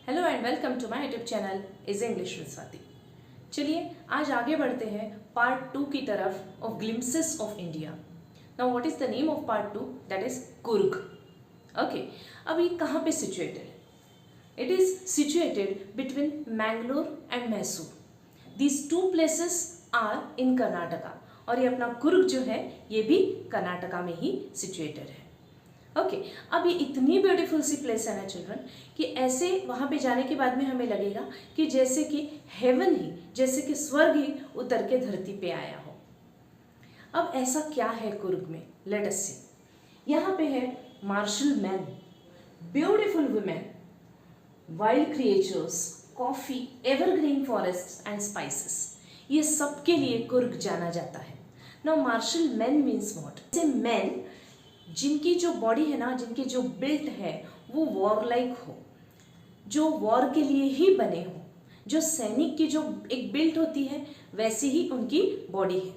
Hello and welcome to my YouTube channel is English with Swati. चलिए आज आगे बढ़ते हैं पार्ट 2 की तरफ of glimpses of India. Now what is the name of part 2? That is Coorg. Okay, अब ये कहाँ पे सिचुएटेड है? It is situated between Mangalore and Mysore. These two places are in Karnataka और ये अपना कुर्ग जो है ये भी कर्नाटका में ही सिचुएटेड है। ओके, अब ये इतनी ब्यूटीफुल सी प्लेस है ना चिल्ड्रन कि ऐसे वहाँ पे जाने के बाद में हमें लगेगा कि जैसे कि हेवन ही, जैसे कि स्वर्ग ही उतर के धरती पे आया हो। अब ऐसा क्या है कुर्ग में? Let us see. यहाँ पे है martial man, beautiful women, wild creatures, coffee, evergreen forest and spices. ये सबके लिए कुर्ग जाना जाता है। Now martial man means what? जैसे मैन जिनकी जो बॉडी है ना, जिनकी जो बिल्ट है वो वॉर लाइक हो, जो वॉर के लिए ही बने हो, जो सैनिक की जो एक बिल्ट होती है वैसी ही उनकी बॉडी है,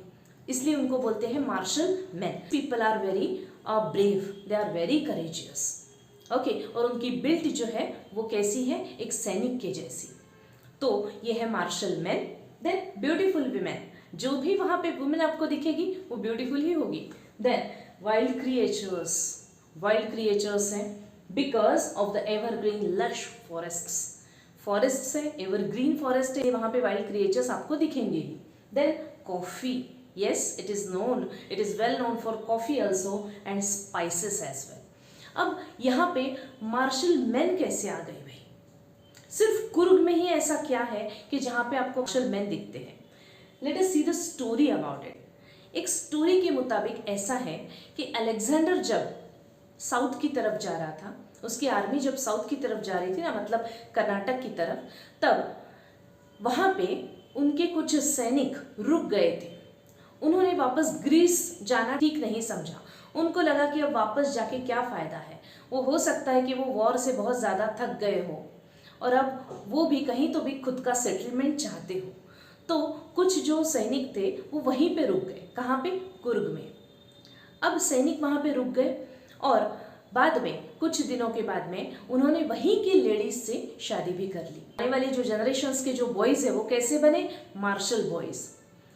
इसलिए उनको बोलते हैं martial man. People are very brave, they are very courageous. Okay, और उनकी बिल्ट जो है वो कैसी है? एक सैनिक के जैसी। तो ये है martial man. Then beautiful women, जो भी वहाँ पे वुमेन आपको दिखेगी वो ब्यूटीफुल ही होगी। देन वाइल्ड क्रिएचर्स हैं because of the evergreen lush forests. Forest है, एवरग्रीन फॉरेस्ट है, वहाँ पे वाइल्ड क्रिएचर्स आपको दिखेंगे ही। Then coffee, yes, it is well known for coffee also and spices as well. अब यहाँ पे मार्शल मैन कैसे आ गए भाई? सिर्फ कुर्ग में ही ऐसा क्या है कि जहाँ पे आपको मार्शल मैन दिखते हैं? Late us see the story about it. एक स्टोरी के मुताबिक ऐसा है कि अलेक्जेंडर जब साउथ की तरफ जा रहा था, उसकी आर्मी जब साउथ की तरफ जा रही थी ना, मतलब कर्नाटक की तरफ, तब वहाँ पे उनके कुछ सैनिक रुक गए थे। उन्होंने वापस ग्रीस जाना ठीक नहीं समझा। उनको लगा कि अब वापस जाके क्या फ़ायदा है, वो हो सकता है कि वो वॉर से बहुत ज़्यादा थक गए हो और अब वो भी कहीं तो भी खुद का सेटलमेंट चाहते हो। तो कुछ जो सैनिक थे वो वहीं पे रुक गए। कहाँ पे? कुर्ग में। अब सैनिक वहाँ पे रुक गए और बाद में कुछ दिनों के बाद में उन्होंने वहीं की लेडीज से शादी भी कर ली। आने वाले जो जनरेशन्स के जो बॉयज़ है वो कैसे बने? Martial boys.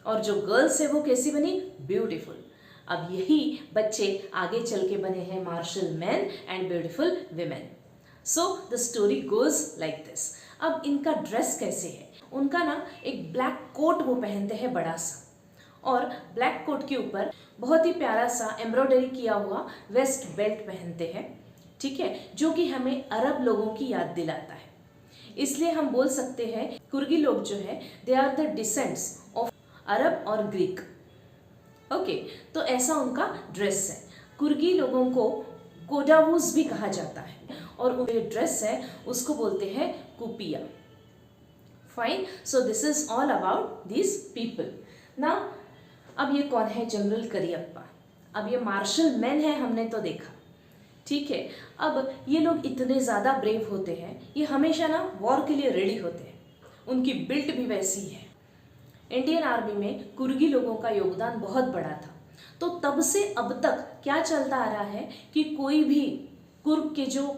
और जो गर्ल्स है वो कैसी बनी? ब्यूटीफुल। अब यही बच्चे आगे चल के बने हैं martial man and beautiful women. So the story goes like this. अब इनका ड्रेस कैसे है? उनका ना एक ब्लैक कोट वो पहनते हैं बड़ा सा, और ब्लैक कोट के ऊपर बहुत ही प्यारा सा एम्ब्रॉयडरी किया हुआ वेस्ट बेल्ट पहनते हैं, ठीक है, जो कि हमें अरब लोगों की याद दिलाता है। इसलिए हम बोल सकते हैं कुर्गी लोग जो है they are the descents of Arab और ग्रीक। ओके, तो ऐसा उनका ड्रेस है। कुर्गी लोगों को कोडावूस भी कहा जाता है और उनके ड्रेस है उसको बोलते हैं कुपिया। Fine, so this is all about this people. Now अब ये कौन है? जनरल करियप्पा। अब ये मार्शल मैन है, हमने तो देखा, ठीक है। अब ये लोग इतने ज़्यादा ब्रेव होते हैं, ये हमेशा ना वॉर के लिए रेडी होते हैं, उनकी बिल्ट भी वैसी है। इंडियन आर्मी में कुर्गी लोगों का योगदान बहुत बड़ा था। तो तब से अब तक क्या चलता आ रहा है कि कोई भी कुर्ग के जो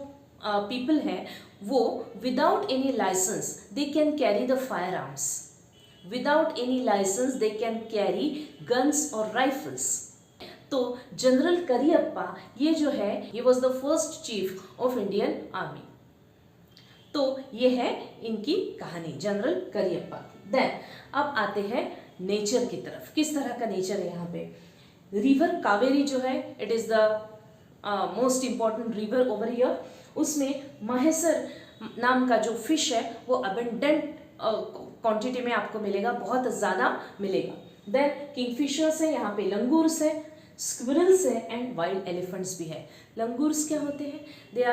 पीपल है वो without any license they can carry the fire arms, without any license they can carry guns और राइफल्स। तो जनरल करियप्पा ये जो है ये was the first chief of Indian army. तो ये है इनकी कहानी, जनरल करियप्पा। देन अब आते हैं नेचर की तरफ। किस तरह का नेचर है यहाँ पे? रिवर कावेरी जो है it is the most important river over here. उसमें महेसर नाम का जो फिश है वो अबेंडेंट क्वांटिटी में आपको मिलेगा, बहुत ज़्यादा मिलेगा। देन किंगफिशर्स है, यहाँ पे लंगूर्स है, स्क्विरल्स है एंड वाइल्ड एलिफेंट्स भी है। लंगूर्स क्या होते हैं? They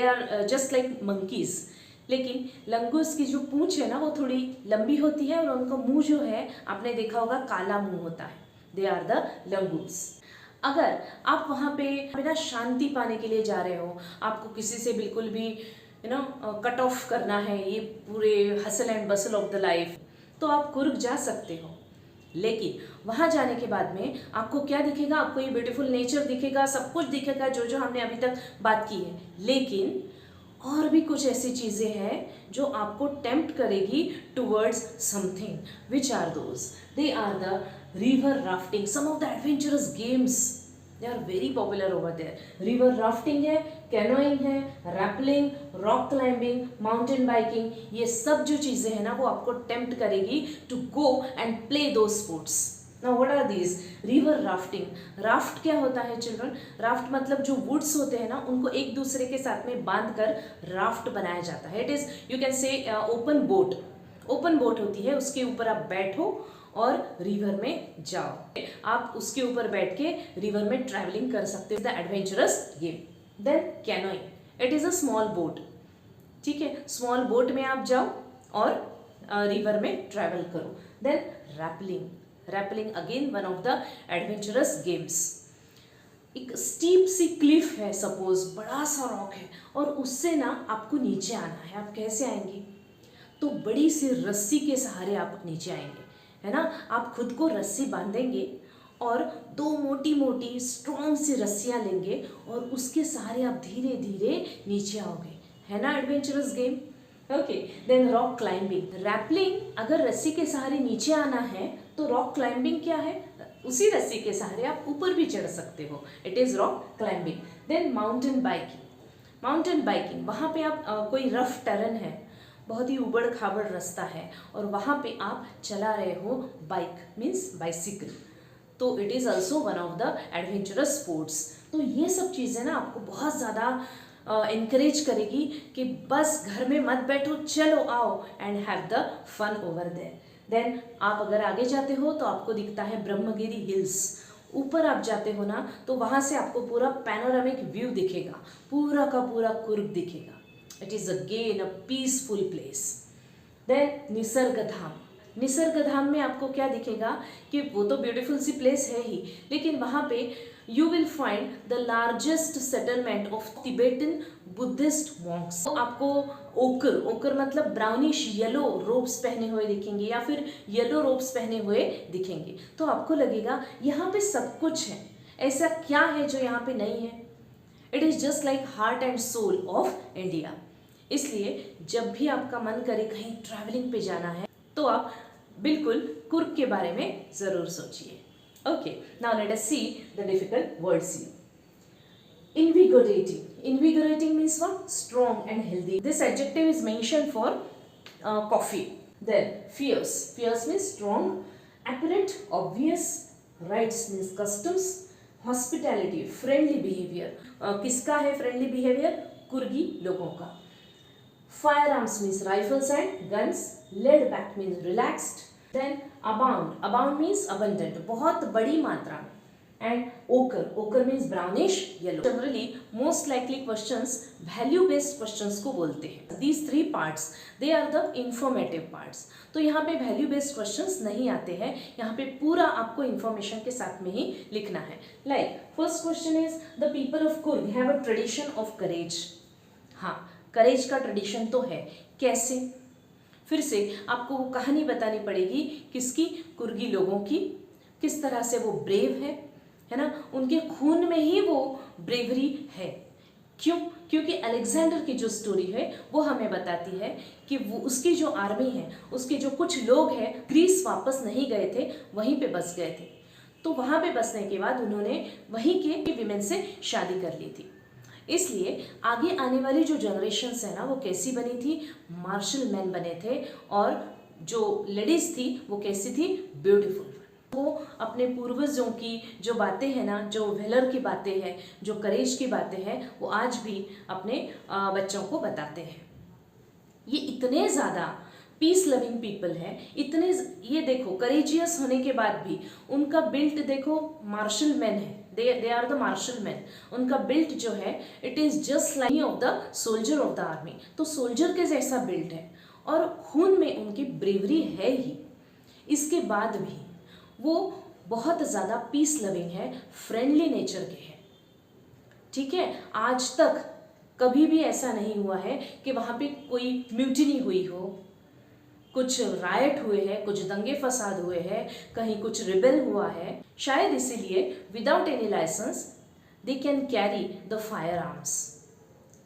are just like monkeys, लेकिन लंगूर्स की जो पूंछ है ना वो थोड़ी लंबी होती है और उनका मुंह जो है आपने देखा होगा काला मुंह होता है। They are the langurs. अगर आप वहाँ पे बिना शांति पाने के लिए जा रहे हो, आपको किसी से बिल्कुल भी कट ऑफ करना है ये पूरे hustle and Bansal of the life, तो आप कुर्ग जा सकते हो। लेकिन वहाँ जाने के बाद में आपको क्या दिखेगा? आपको ये ब्यूटीफुल नेचर दिखेगा, सब कुछ दिखेगा जो जो हमने अभी तक बात की है। लेकिन और भी कुछ ऐसी चीज़ें हैं जो आपको टेम्प्ट करेगी towards something. Which are those? They are the river rafting. Some of the adventurous games they are very popular over there. River rafting है, कैनोइंग है, rappelling, rock climbing, mountain biking, ये सब जो चीज़ें हैं ना वो आपको टेम्प्ट करेगी टू गो एंड प्ले दो sports. Now what are these? River rafting. Raft क्या होता है चिल्ड्रन? राफ्ट मतलब जो वुड्स होते हैं ना उनको एक दूसरे के साथ में बांध कर राफ्ट बनाया जाता है. It is you can say open boat. Open boat होती है, उसके ऊपर आप बैठो और रिवर में जाओ. आप उसके ऊपर बैठ के रिवर में ट्रैवलिंग कर सकते हो. The adventurous game. Then canoeing. It is a small boat. ठीक है, स्मॉल बोट में आप जाओ और रिवर में ट्रैवल करो. Then rappelling. Rappelling again one of the adventurous games. एक स्टीप सी क्लिफ है, सपोज बड़ा सा रॉक है और उससे ना आपको नीचे आना है. आप कैसे आएंगे? तो बड़ी सी रस्सी के सहारे आप नीचे आएंगे, है ना. आप खुद को रस्सी बांधेंगे और दो मोटी मोटी स्ट्रॉन्ग सी रस्सियाँ लेंगे और उसके सहारे आप धीरे धीरे नीचे आओगे, है ना. Adventurous game. Okay. Then rock climbing. Rappelling अगर रस्सी के सहारे नीचे आना है तो रॉक क्लाइंबिंग क्या है? उसी रस्सी के सहारे आप ऊपर भी चढ़ सकते हो. It is rock climbing. Then mountain biking. Mountain biking वहाँ पे आप कोई रफ टेरेन है, बहुत ही उबड़ खाबड़ रास्ता है और वहाँ पे आप चला रहे हो बाइक, मीन्स बाइसिकल. तो it is also one of the adventurous sports. तो ये सब चीज़ें ना आपको बहुत ज़्यादा इनकरेज करेगी कि बस घर में मत बैठो, चलो आओ and have the fun over there. Then आप अगर आगे जाते हो तो आपको दिखता है ब्रह्मगिरी हिल्स. ऊपर आप जाते हो ना तो वहाँ से आपको पूरा पैनोरामिक व्यू दिखेगा, पूरा का पूरा कुर्ग दिखेगा. It is again a peaceful place. Then Nisargadhama. Nisargadhama में आपको क्या दिखेगा कि वो तो ब्यूटीफुल सी प्लेस है ही, लेकिन वहाँ पे you will find the largest settlement of Tibetan Buddhist monks. तो आपको ओकर मतलब ब्राउनिश येलो रोब्स पहने हुए दिखेंगे या फिर येलो रोब्स पहने हुए दिखेंगे. तो आपको लगेगा यहाँ पे सब कुछ है. ऐसा क्या है जो यहाँ पे नहीं है? It is just like heart and soul of India. इसलिए जब भी आपका मन करे कहीं ट्रैवलिंग पे जाना है तो आप बिल्कुल कुर्ग के बारे में ज़रूर सोचिए. Okay, now let us see the difficult words here. Invigorating. Invigorating means what? Strong and healthy. This adjective is mentioned for coffee. Then fierce. Fierce means strong. Apparent, obvious. Rights means customs. Hospitality, friendly behavior. किसका है friendly behavior? कुर्गी लोगों का. Firearms means rifles and guns. Laid back means relaxed. Then abound. Abound means abundant, बहुत बड़ी मात्रा में. And ochre means brownish yellow. Generally, most likely questions value based questions को बोलते हैं. These three parts they are the informative parts. तो यहाँ पे value based questions नहीं आते हैं. यहाँ पे पूरा आपको information के साथ में ही लिखना है. Like first question is the people of Coorg have a tradition of courage. हाँ, courage का tradition तो है. कैसे? फिर से आपको वो कहानी बतानी पड़ेगी किसकी? कुर्गी लोगों की. किस तरह से वो ब्रेव है ना. उनके खून में ही वो ब्रेवरी है. क्यों? क्योंकि अलेक्जेंडर की जो स्टोरी है वो हमें बताती है कि वो उसकी जो आर्मी है, उसके जो कुछ लोग हैं ग्रीस वापस नहीं गए थे, वहीं पे बस गए थे. तो वहाँ पे बसने के बाद उन्होंने वहीं के विमेन से शादी कर ली थी. इसलिए आगे आने वाली जो जनरेशन्स है ना वो कैसी बनी थी? मार्शल मैन बने थे. और जो लेडीज़ थी वो कैसी थी? ब्यूटीफुल. वो अपने पूर्वजों की जो बातें हैं ना, जो वेलर की बातें हैं, जो करेज की बातें हैं, वो आज भी अपने बच्चों को बताते हैं. ये इतने ज़्यादा पीस लविंग पीपल है, इतने ये देखो करेजियस होने के बाद भी उनका बिल्ट देखो मार्शल मैन है. they are the martial men. उनका बिल्ट जो है it is just like of the soldier of the army. तो सोल्जर के जैसा बिल्ट है और खून में उनकी ब्रेवरी है ही. इसके बाद भी वो बहुत ज़्यादा पीस लविंग है, फ्रेंडली नेचर के हैं. ठीक है. आज तक कभी भी ऐसा नहीं हुआ है कि वहाँ पे कोई म्यूटिनी हुई हो, कुछ रायट हुए हैं, कुछ दंगे फसाद हुए हैं, कहीं कुछ रिबेल हुआ है. शायद इसीलिए without any license they can carry the fire arms,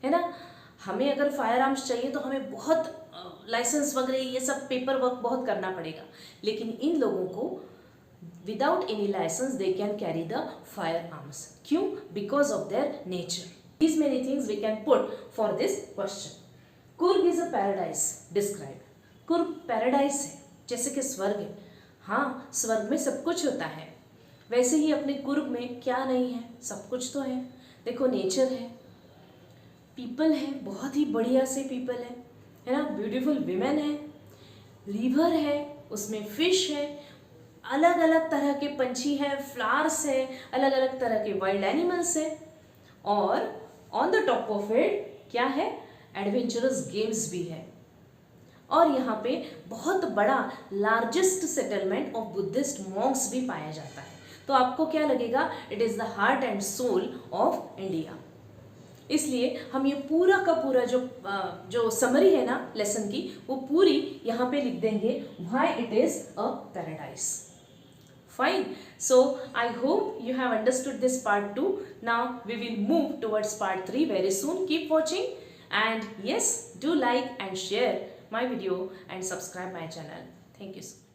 है ना. हमें अगर फायर आर्म्स चाहिए तो हमें बहुत लाइसेंस वगैरह ये सब पेपर वर्क बहुत करना पड़ेगा, लेकिन इन लोगों को without any license they can carry the fire arms. क्यों? Because of their nature. These many things we can put for this question. Coorg is a paradise. Describe. Coorg paradise है, जैसे कि स्वर्ग है. हाँ, स्वर्ग में सब कुछ होता है, वैसे ही अपने कुर्ग में क्या नहीं है, सब कुछ तो है. देखो, नेचर है, पीपल है, बहुत ही बढ़िया से पीपल है ना, ब्यूटीफुल विमेन है, रिवर है, उसमें फिश है, अलग अलग तरह के पंछी है, फ्लावर्स है, अलग अलग तरह के वाइल्ड एनिमल्स है, और on the top of it क्या है, एडवेंचरस गेम्स भी है. और यहाँ पे बहुत बड़ा largest settlement of Buddhist monks भी पाया जाता है. तो आपको क्या लगेगा, it is the heart and soul of India. इसलिए हम ये पूरा का पूरा जो समरी है ना लेसन की, वो पूरी यहाँ पे लिख देंगे, why it is a paradise. Fine. So I hope you have understood this part 2. Now we will move towards part 3 very soon. Keep watching, and yes, do like and share my video and subscribe my channel. Thank you so much.